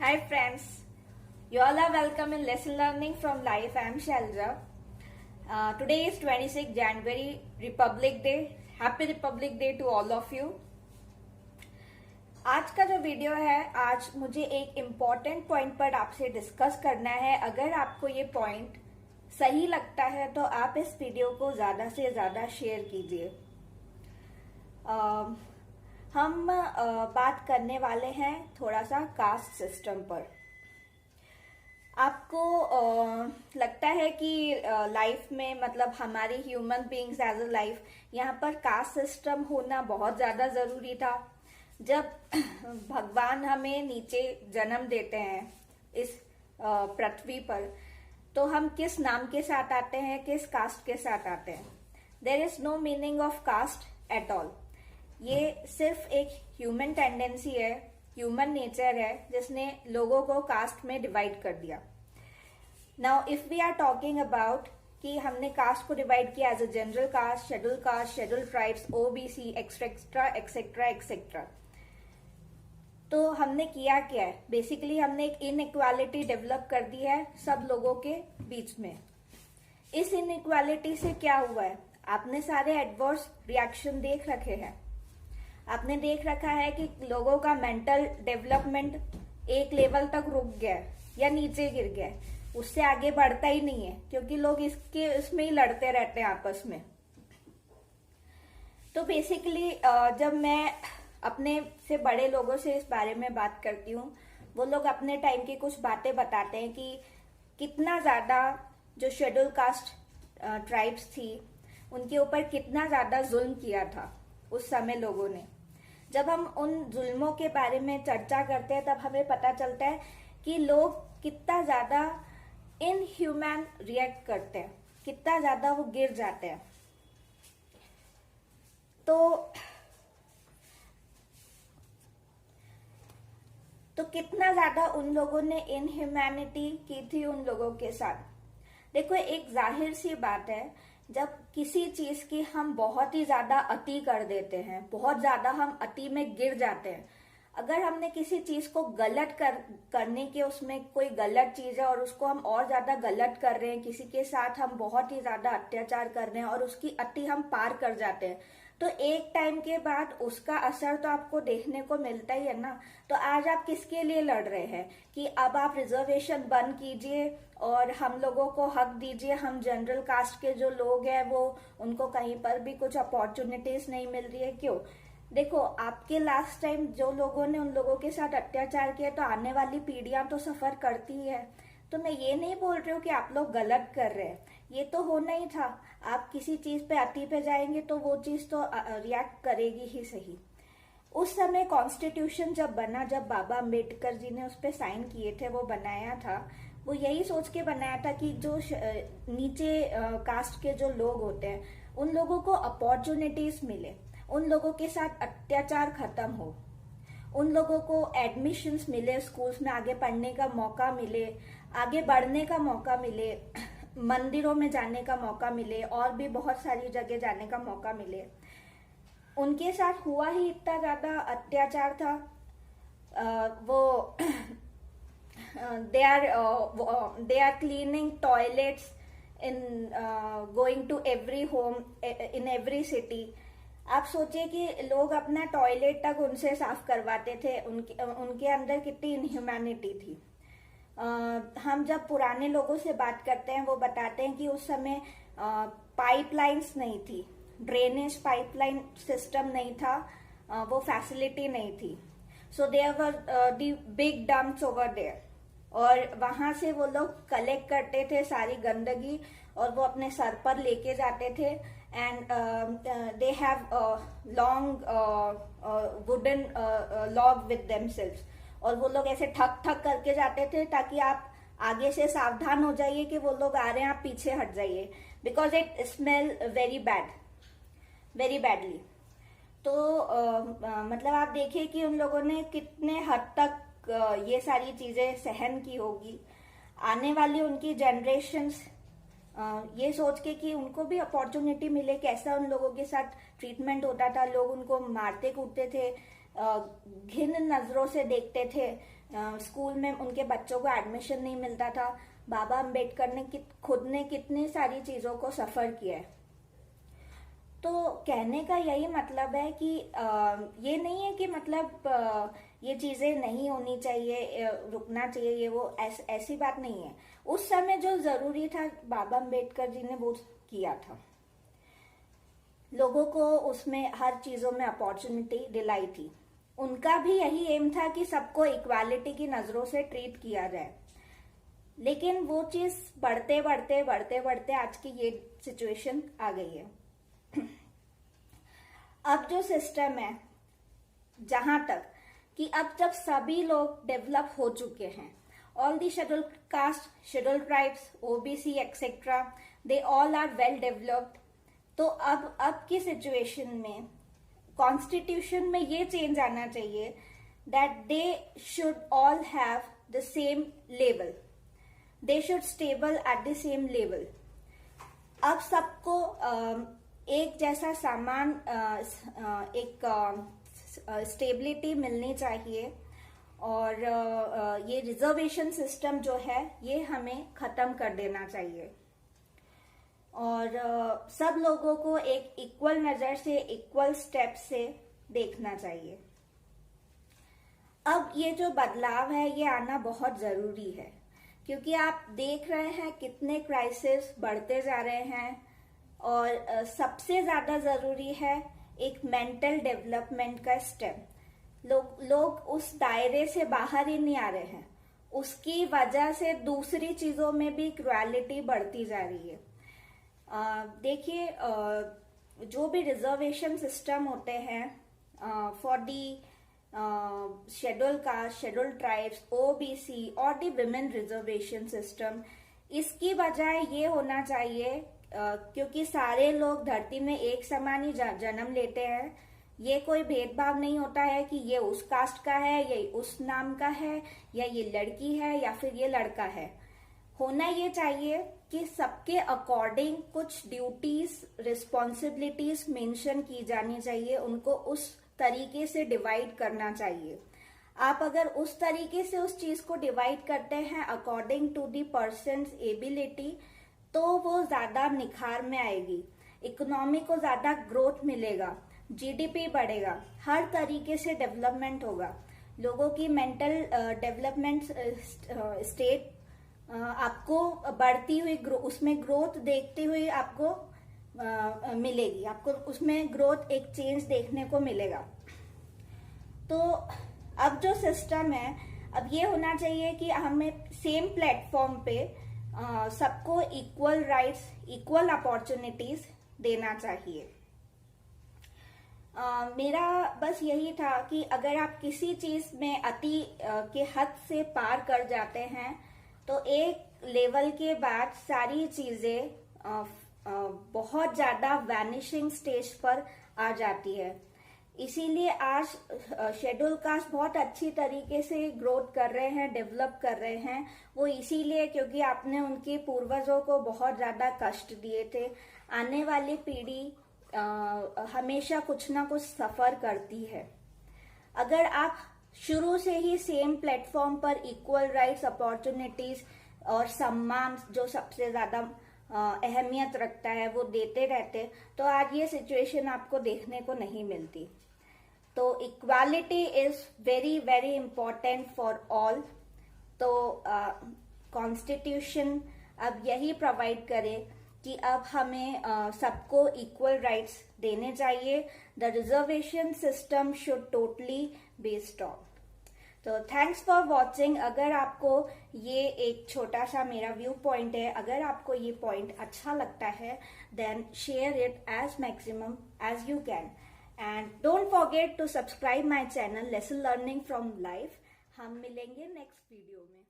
Hi friends, you all are welcome in Lesson Learning from Life. I am Shalja. Today is 26 January, Republic Day. Happy Republic Day to all of you. आज का जो video है, आज मुझे एक important point पर आपसे discuss करना है। अगर आपको ये पॉइंट सही लगता है तो आप इस वीडियो को ज़्यादा से ज़्यादा शेयर कीजिए। हम बात करने वाले हैं थोड़ा सा कास्ट सिस्टम पर। आपको लगता है कि लाइफ में मतलब हमारी human beings as a life यहाँ पर कास्ट सिस्टम होना बहुत ज़्यादा ज़रूरी था। जब भगवान हमें नीचे जन्म देते हैं इस पृथ्वी पर, तो हम किस नाम के साथ आते हैं, किस कास्ट के साथ आते हैं? There is no meaning of caste at all. ये सिर्फ एक ह्यूमन टेंडेंसी है, ह्यूमन नेचर है, जिसने लोगों को कास्ट में डिवाइड कर दिया। Now if we are talking about कि हमने कास्ट को डिवाइड किया as a general caste, scheduled tribes, OBC etcetera etcetera etcetera, तो हमने किया क्या है? बेसिकली हमने एक इनइक्वालिटी डेवलप कर दी है सब लोगों के बीच में। इस इनइक्वालिटी से क्या हुआ है? आपने सारे एडवर्स रिएक्शन देख रखे हैं। आपने देख रखा है कि लोगों का मेंटल डेवलपमेंट एक लेवल तक रुक गया है या नीचे गिर गया है, उससे आगे बढ़ता ही नहीं है, क्योंकि लोग इसमें ही लड़ते रहते हैं आपस में। तो बेसिकली जब मैं अपने से बड़े लोगों से इस बारे में बात करती हूँ, वो लोग अपने टाइम की कुछ बातें बताते हैं कि कितना ज्यादा जो शेड्यूल कास्ट ट्राइब्स थी उनके ऊपर कितना ज्यादा जुल्म किया था उस समय लोगों ने। जब हम उन जुल्मों के बारे में चर्चा करते हैं तब हमें पता चलता है कि लोग कितना ज्यादा इनह्यूमन रिएक्ट करते हैं, कितना ज्यादा वो गिर जाते हैं। तो कितना ज्यादा उन लोगों ने इनह्यूमैनिटी की थी उन लोगों के साथ। देखो, एक जाहिर सी बात है, जब किसी चीज की हम बहुत ही ज्यादा अति कर देते हैं, बहुत ज्यादा हम अति में गिर जाते हैं। अगर हमने किसी चीज को गलत करने के उसमें कोई गलत चीज है और उसको हम और ज्यादा गलत कर रहे हैं, किसी के साथ हम बहुत ही ज्यादा अत्याचार कर रहे हैं और उसकी अति हम पार कर जाते हैं, तो एक टाइम के बाद उसका असर तो आपको देखने को मिलता ही है ना। तो आज आप किसके लिए लड़ रहे हैं कि अब आप रिजर्वेशन बंद कीजिए और हम लोगों को हक दीजिए, हम जनरल कास्ट के जो लोग हैं वो उनको कहीं पर भी कुछ अपॉर्चुनिटीज नहीं मिल रही है। क्यों? देखो, आपके लास्ट टाइम जो लोगों ने उन लोगों के साथ अत्याचार किया, तो आने वाली पीढ़ियां तो सफर करती ही है। तो मैं ये नहीं बोल रही हूँ कि आप लोग गलत कर रहे हैं, ये तो होना ही था। आप किसी चीज पे अति पे जाएंगे तो वो चीज तो रिएक्ट करेगी ही सही। उस समय कॉन्स्टिट्यूशन जब बना, जब बाबा अम्बेडकर जी ने उस पर साइन किए थे, वो बनाया था, वो यही सोच के बनाया था कि जो नीचे कास्ट के जो लोग होते हैं उन लोगों को अपॉर्चुनिटीज मिले, उन लोगों के साथ अत्याचार खत्म हो, उन लोगों को एडमिशंस मिले, स्कूल्स में आगे पढ़ने का मौका मिले, आगे बढ़ने का मौका मिले, मंदिरों में जाने का मौका मिले, और भी बहुत सारी जगह जाने का मौका मिले। उनके साथ हुआ ही इतना ज्यादा अत्याचार था। वो they are cleaning toilets in going to every home in every city. आप सोचिए कि लोग अपना टॉयलेट तक उनसे साफ करवाते थे। उनके अंदर कितनी इनह्यूमैनिटी थी। हम जब पुराने लोगों से बात करते हैं, वो बताते हैं कि उस समय पाइपलाइंस नहीं थी, ड्रेनेज पाइपलाइन सिस्टम नहीं था, वो फैसिलिटी नहीं थी। So there were the big dumps over there, और वहां से वो लोग कलेक्ट करते थे सारी गंदगी और वो अपने सर पर लेके जाते थे। And they have long wooden log with themselves, और वो लोग ऐसे ठक ठक करके जाते थे ताकि आप आगे से सावधान हो जाइए कि वो लोग आ रहे हैं, आप पीछे हट जाइए, because it smell very badly. तो मतलब आप देखिए कि उन लोगों ने कितने हद तक ये सारी चीजें सहन की होगी। आने वाली उनकी जनरेशन्स ये सोच के कि उनको भी अपॉर्चुनिटी मिले, कैसा उन लोगों के साथ ट्रीटमेंट होता था, लोग उनको मारते कूटते थे, घिन नजरों से देखते थे। स्कूल में उनके बच्चों को एडमिशन नहीं मिलता था। बाबा अम्बेडकर ने खुद ने कितनी सारी चीजों को सफर किया है। तो कहने का यही मतलब है कि ये नहीं है कि मतलब ये चीजें नहीं होनी चाहिए, रुकना चाहिए, ये वो ऐसी बात नहीं है। उस समय जो जरूरी था बाबा अम्बेडकर जी ने वो किया था। लोगों को उसमें हर चीजों में अपॉर्चुनिटी दिलाई थी। उनका भी यही एम था कि सबको इक्वालिटी की नजरों से ट्रीट किया जाए। लेकिन वो चीज बढ़ते बढ़ते आज की ये सिचुएशन आ गई है। अब जो सिस्टम है, जहां तक कि अब जब सभी लोग डेवलप हो चुके हैं, all the scheduled caste, scheduled tribes, OBC etcetera, they all are well developed. तो अब की सिचुएशन में कॉन्स्टिट्यूशन में ये चेंज आना चाहिए that they should all have the same level, they should stable at the same level. अब सबको एक जैसा सामान, एक स्टेबिलिटी मिलनी चाहिए। और ये रिजर्वेशन सिस्टम जो है ये हमें खत्म कर देना चाहिए। और सब लोगों को एक इक्वल नजर से, इक्वल स्टेप से देखना चाहिए। अब ये जो बदलाव है ये आना बहुत जरूरी है, क्योंकि आप देख रहे हैं कितने क्राइसिस बढ़ते जा रहे हैं। और सबसे ज्यादा जरूरी है एक मेंटल डेवलपमेंट का स्टेप। लोग उस दायरे से बाहर ही नहीं आ रहे हैं। उसकी वजह से दूसरी चीजों में भी क्रुएलिटी बढ़ती जा रही है। देखिए, जो भी रिजर्वेशन सिस्टम होते हैं for the scheduled caste, scheduled tribes, OBC और दी विमेन रिजर्वेशन सिस्टम, इसकी वजह ये होना चाहिए क्योंकि सारे लोग धरती में एक समान ही जन्म लेते हैं। ये कोई भेदभाव नहीं होता है कि ये उस कास्ट का है, ये उस नाम का है, या ये लड़की है या फिर ये लड़का है। होना ये चाहिए कि सबके अकॉर्डिंग कुछ ड्यूटीज, रिस्पॉन्सिबिलिटीज मेंशन की जानी चाहिए। उनको उस तरीके से डिवाइड करना चाहिए। आप अगर उस तरीके से उस चीज को डिवाइड करते हैं according to the person's ability, तो वो ज्यादा निखार में आएगी, इकोनॉमी को ज्यादा ग्रोथ मिलेगा, जीडीपी बढ़ेगा, हर तरीके से डेवलपमेंट होगा। लोगों की मेंटल डेवलपमेंट स्टेट आपको बढ़ती हुई उसमें ग्रोथ देखते हुए आपको मिलेगी। आपको उसमें ग्रोथ, एक चेंज देखने को मिलेगा। तो अब जो सिस्टम है, अब ये होना चाहिए कि हमें सेम प्लेटफॉर्म पे सबको इक्वल राइट्स, इक्वल अपॉर्चुनिटीज देना चाहिए। मेरा बस यही था कि अगर आप किसी चीज में अति के हद से पार कर जाते हैं तो एक लेवल के बाद सारी चीजें बहुत ज्यादा वैनिशिंग स्टेज पर आ जाती है। इसीलिए आज शेड्यूल कास्ट बहुत अच्छी तरीके से ग्रोथ कर रहे हैं, डेवलप कर रहे हैं। वो इसीलिए क्योंकि आपने उनके पूर्वजों को बहुत ज्यादा कष्ट दिए थे। आने वाली पीढ़ी हमेशा कुछ ना कुछ सफर करती है। अगर आप शुरू से ही सेम प्लेटफॉर्म पर इक्वल राइट्स, अपॉर्चुनिटीज और सम्मान जो सबसे ज्यादा अहमियत रखता है वो देते रहते, तो आज ये सिचुएशन आपको देखने को नहीं मिलती। तो equality is very very important for all. तो कॉन्स्टिट्यूशन अब यही प्रोवाइड करे कि अब हमें सबको इक्वल राइट्स देने चाहिए। The reservation system should totally be stop. तो थैंक्स फॉर वॉचिंग। अगर आपको ये एक छोटा सा मेरा व्यू पॉइंट है, अगर आपको ये पॉइंट अच्छा लगता है, then share it as maximum as you can. And don't forget to subscribe my channel lesson learning from life. हम मिलेंगे नेक्स्ट वीडियो में।